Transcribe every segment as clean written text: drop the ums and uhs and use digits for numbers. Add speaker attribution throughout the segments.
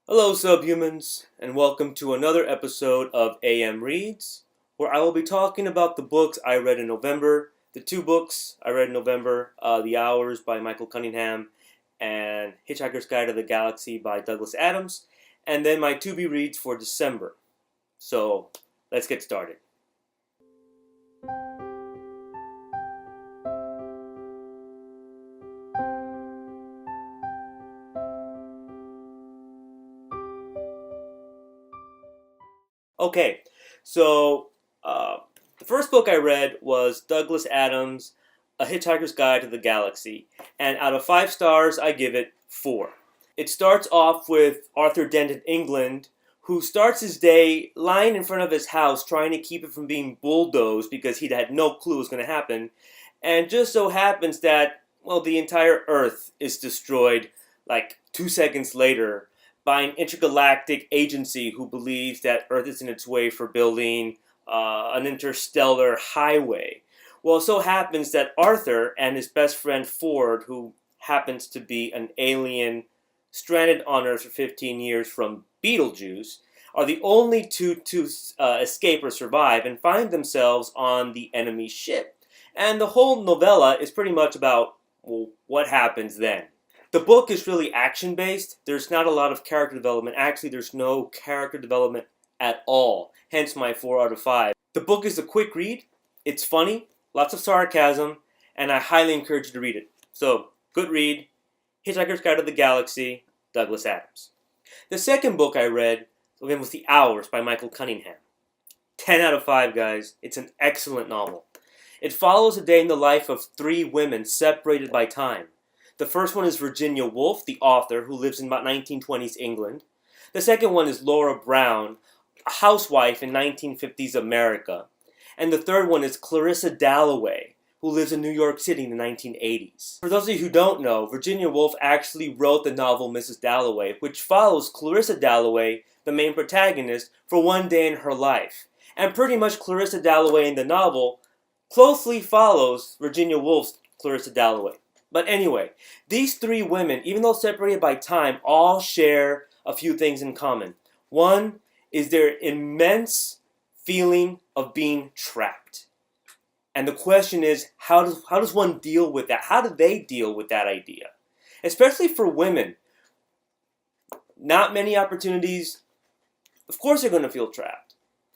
Speaker 1: Hello, subhumans, and welcome to another episode of AM Reads, where I will be talking about the books I read in November. The two books I read in November, The Hours by Michael Cunningham and Hitchhiker's Guide to the Galaxy by Douglas Adams, and then my to-be reads for December. So, let's get started. Okay, so the first book I read was Douglas Adams' A Hitchhiker's Guide to the Galaxy, and out of 5 stars, I give it 4. It starts off with Arthur Dent in England, who starts his day lying in front of his house trying to keep it from being bulldozed because he'd had no clue what was going to happen, and just so happens that, well, the entire Earth is destroyed like 2 seconds later by an intergalactic agency who believes that Earth is in its way for building an interstellar highway. Well, it so happens that Arthur and his best friend Ford, who happens to be an alien stranded on Earth for 15 years from Beetlejuice, are the only two to escape or survive and find themselves on the enemy ship. And the whole novella is pretty much about, well, what happens then. The book is really action-based. There's not a lot of character development. Actually, there's no character development at all. Hence my 4 out of 5. The book is a quick read. It's funny, lots of sarcasm, and I highly encourage you to read it. So, good read. Hitchhiker's Guide to the Galaxy, Douglas Adams. The second book I read was The Hours by Michael Cunningham. 10 out of 5, guys. It's an excellent novel. It follows a day in the life of 3 women separated by time. The first one is Virginia Woolf, the author, who lives in about 1920s England. The second one is Laura Brown, a housewife in 1950s America. And the third one is Clarissa Dalloway, who lives in New York City in the 1980s. For those of you who don't know, Virginia Woolf actually wrote the novel Mrs. Dalloway, which follows Clarissa Dalloway, the main protagonist, for one day in her life. And pretty much Clarissa Dalloway in the novel closely follows Virginia Woolf's Clarissa Dalloway. But anyway, these 3 women, even though separated by time, all share a few things in common. One is their immense feeling of being trapped. And the question is, how does one deal with that? How do they deal with that idea? Especially for women. Not many opportunities. Of course they're going to feel trapped.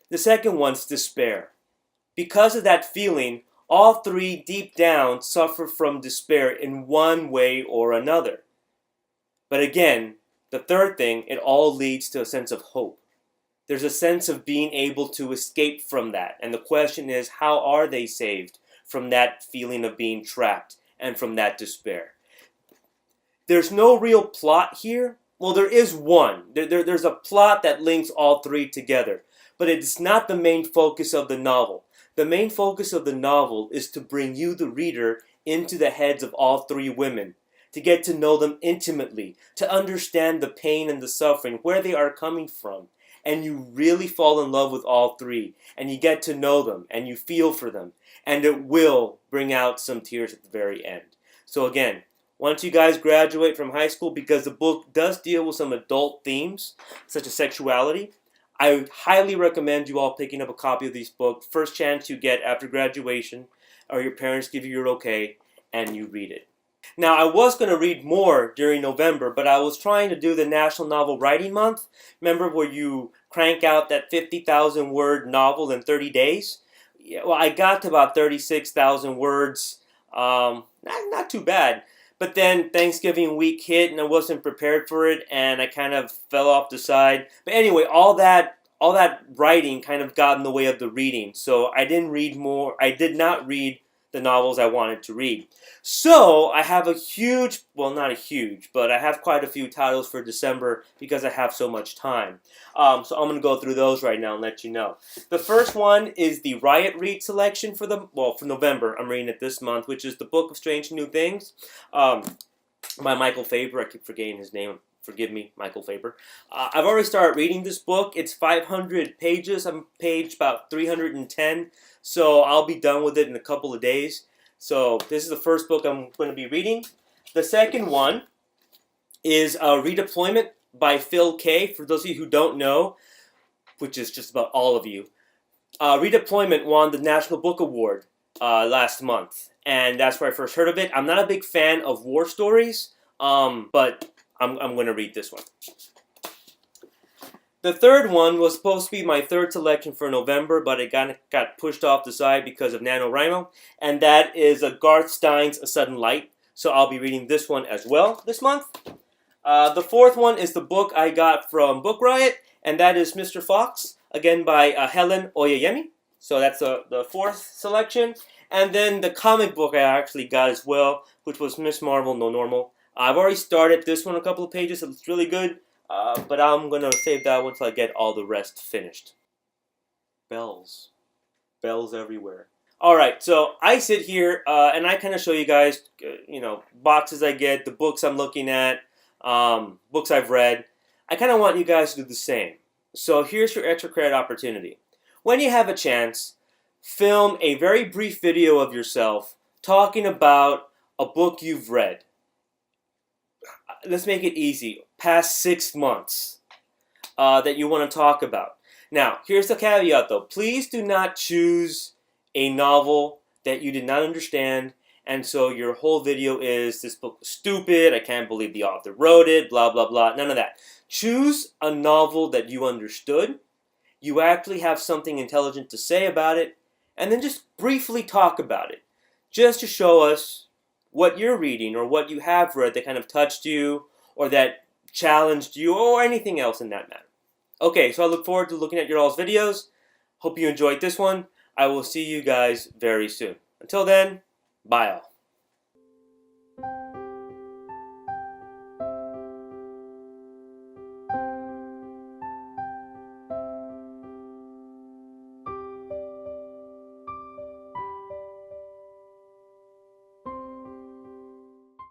Speaker 1: The second one's despair. Because of that feeling, all 3 deep down suffer from despair in one way or another. But again, the third thing, it all leads to a sense of hope. There's a sense of being able to escape from that. And the question is, how are they saved from that feeling of being trapped and from that despair? There's no real plot here. Well, there is one. There's a plot that links all 3 together. But it's not the main focus of the novel. The main focus of the novel is to bring you, the reader, into the heads of all 3 women, to get to know them intimately, to understand the pain and the suffering, where they are coming from, and you really fall in love with all 3, and you get to know them, and you feel for them, and it will bring out some tears at the very end. So again, once you guys graduate from high school, because the book does deal with some adult themes, such as sexuality, I highly recommend you all picking up a copy of these books. First chance you get after graduation, or your parents give you your okay, and you read it. Now, I was going to read more during November, but I was trying to do the National Novel Writing Month. Remember where you crank out that 50,000 word novel in 30 days? Yeah, well, I got to about 36,000 words. Not too bad. But then Thanksgiving week hit and I wasn't prepared for it and I kind of fell off the side. But anyway, all that writing kind of got in the way of the reading. So I didn't read more. I did not read the novels I wanted to read. So I have a huge, well, not a huge, but I have quite a few titles for December because I have so much time. So I'm going to go through those right now and let you know. The first one is the Riot Read selection for November. I'm reading it this month, which is The Book of Strange New Things by Michael Faber. I keep forgetting his name. Forgive me, Michael Faber. I've already started reading this book. It's 500 pages. I'm page about 310. So I'll be done with it in a couple of days. So this is the first book I'm going to be reading. The second one is Redeployment by Phil K. For those of you who don't know, which is just about all of you, Redeployment won the National Book Award last month, and that's where I first heard of it. I'm not a big fan of war stories, but I'm going to read this one. The third one was supposed to be my third selection for November, but it got pushed off the side because of NaNoWriMo, and that is Garth Stein's A Sudden Light. So I'll be reading this one as well this month. The fourth one is the book I got from Book Riot, and that is Mr. Fox, again by Helen Oyeyemi. So that's the fourth selection. And then the comic book I actually got as well, which was Miss Marvel No Normal. I've already started this one a couple of pages. It's really good. But I'm going to save that one until I get all the rest finished. Bells. Bells everywhere. Alright, so I sit here and I kind of show you guys, boxes I get, the books I'm looking at, books I've read. I kind of want you guys to do the same. So here's your extra credit opportunity. When you have a chance, film a very brief video of yourself talking about a book you've read. Let's make it easy. Past 6 months that you want to talk about. Now, here's the caveat though. Please do not choose a novel that you did not understand, and so your whole video is, this book was stupid, I can't believe the author wrote it, blah, blah, blah. None of that. Choose a novel that you understood, you actually have something intelligent to say about it, and then just briefly talk about it. Just to show us what you're reading or what you have read that kind of touched you or that challenged you or anything else in that matter. Okay, so I look forward to looking at your all's videos. Hope you enjoyed this one. I will see you guys very soon. Until then, bye all.